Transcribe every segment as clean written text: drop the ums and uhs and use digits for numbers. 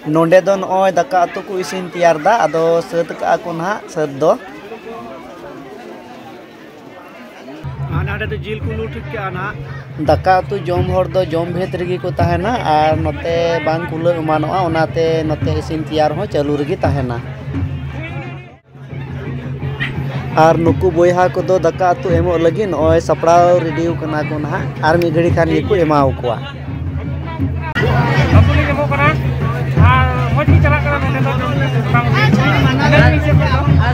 नोंडे दो नॉय दाका उतु को इसिन तैयार दा आदो सत का को ना सत दो नाडे तो जिल को लूट के आना दाका उतु जोम हर दो जोम भेद रगी को तहना और नते बांग कुलो मानोआ ओनाते नते इसिन तैयार हो चालू रगी तहना और नुकु बोयहा को दो दाका उतु एमो लगी नॉय सपड़ाव रेडी कना को ना और मी घड़ी खान ये को एमाव कोआ अपनी एमो कना मज की चला करा नोंडे दो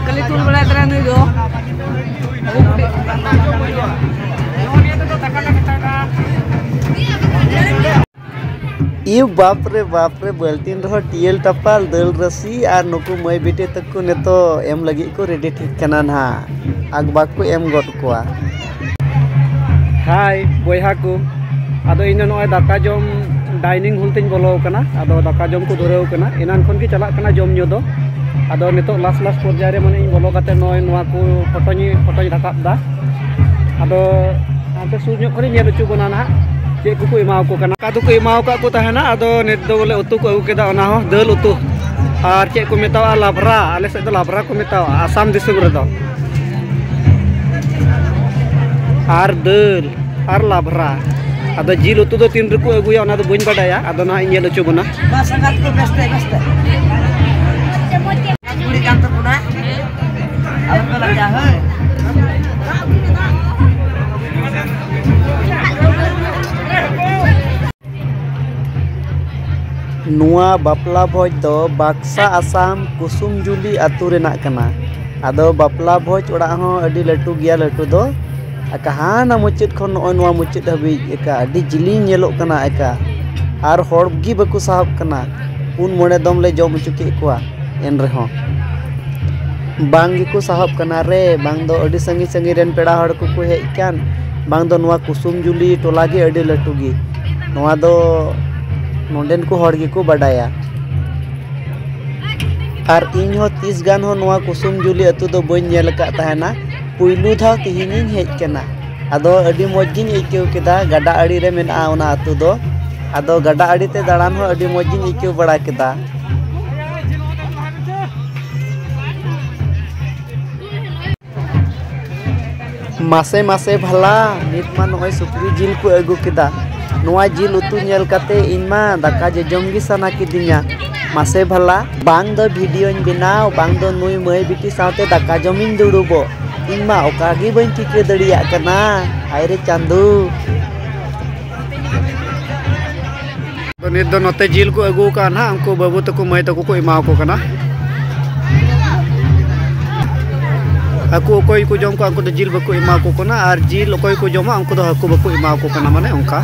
कली तुम बड़ा तरह नहीं दो इव बाप रे बल्टीन रहो टियल टपाल दल रसी और नुकु मई बेटे तक को नेतो एम लगी को रेडी ठीक कना ना आगबाक को एम गट कोआ हाय बोयहा को आदो इन नॉय दाका जोम डाइनिंग हॉल तिन बोलो कना आदो दाका जोम को धरेव कना इनान खन की चला कना जोम न्यो दो आदो नितो लास्ट पर्याय रे माने इन बोलो काते नॉय नोआ को फोटोनी राकाब दा आदो आंते सुर न्यो खरि नेल चु बना ना चे को एमाव को कना का को एमाव का को तहना आदो नेत दो बोले उतु को अगु केदा ओना हो दल उतु और चे को मेतावा लाभरा आले से दो लाभरा को मेतावा आसाम दिसुम रे दो और दल और लाभरा आदो जिल उतु दो तीन रको अगुया ओना दो बइन बाडाया आदो ना नेल चु बना संगात को बेस्ते पूरी काम तो पुना अब तो लग जा है नुआ बापला भोज दो बाक्सा आसाम कुसुमजुली आतु रेना कना आदो बापला भोज ओड़ा हो अडी लटू गया लटू दो कहाना मुचित खन नॉय नुआ मुचित हबी एका अडी जिली नेलो कना एका आर होड़ गी बकु साहब कना पुन मोने दम ले जम चुके कोआ एन रहो बांग को साहब कना रे बांग दो अडी संगी संगी रेन पेड़ा हड़ को हेज कान बांग दो नुआ कुसुमजुली टोला गे अडी लटू गी नुआ दो नोंडेन को हड़ गे को बडाया और इन हो 30 गान हो नुआ कुसुमजुली अतु दो बइन नेल का तहना पुइलु धाव तिहिनिन हेज कना आदो अडी मौज गिन इकेव केदा गाडा आड़ी रे मेना ओना अतु दो आदो गाडा आड़ी ते दाड़ान हो अडी मौज गिन इकेव बड़ा केदा मासे मासे भला नितमा नय सुक्री जिल को अगु केदा नोआ जिल उतु नेल काते इनमा दाका जे जमगी सना किदिया मासे भला बांग दो वीडियो बनाव बांग दो नुई मई बिटी साथे दाका जमिन दुड़ुबो इनमा ओकागी बन ठिके दड़िया कना आइरे चांदू तो नित दो नते जिल को अगु का ना हमको बाबू तको मई तको को एमाव को कना हाकु ओकोय को जम को अंको दो जिल बको एमाव को कना और जिल ओकोय को जमा अंको दो हाकु बको एमाव को कना माने ओंका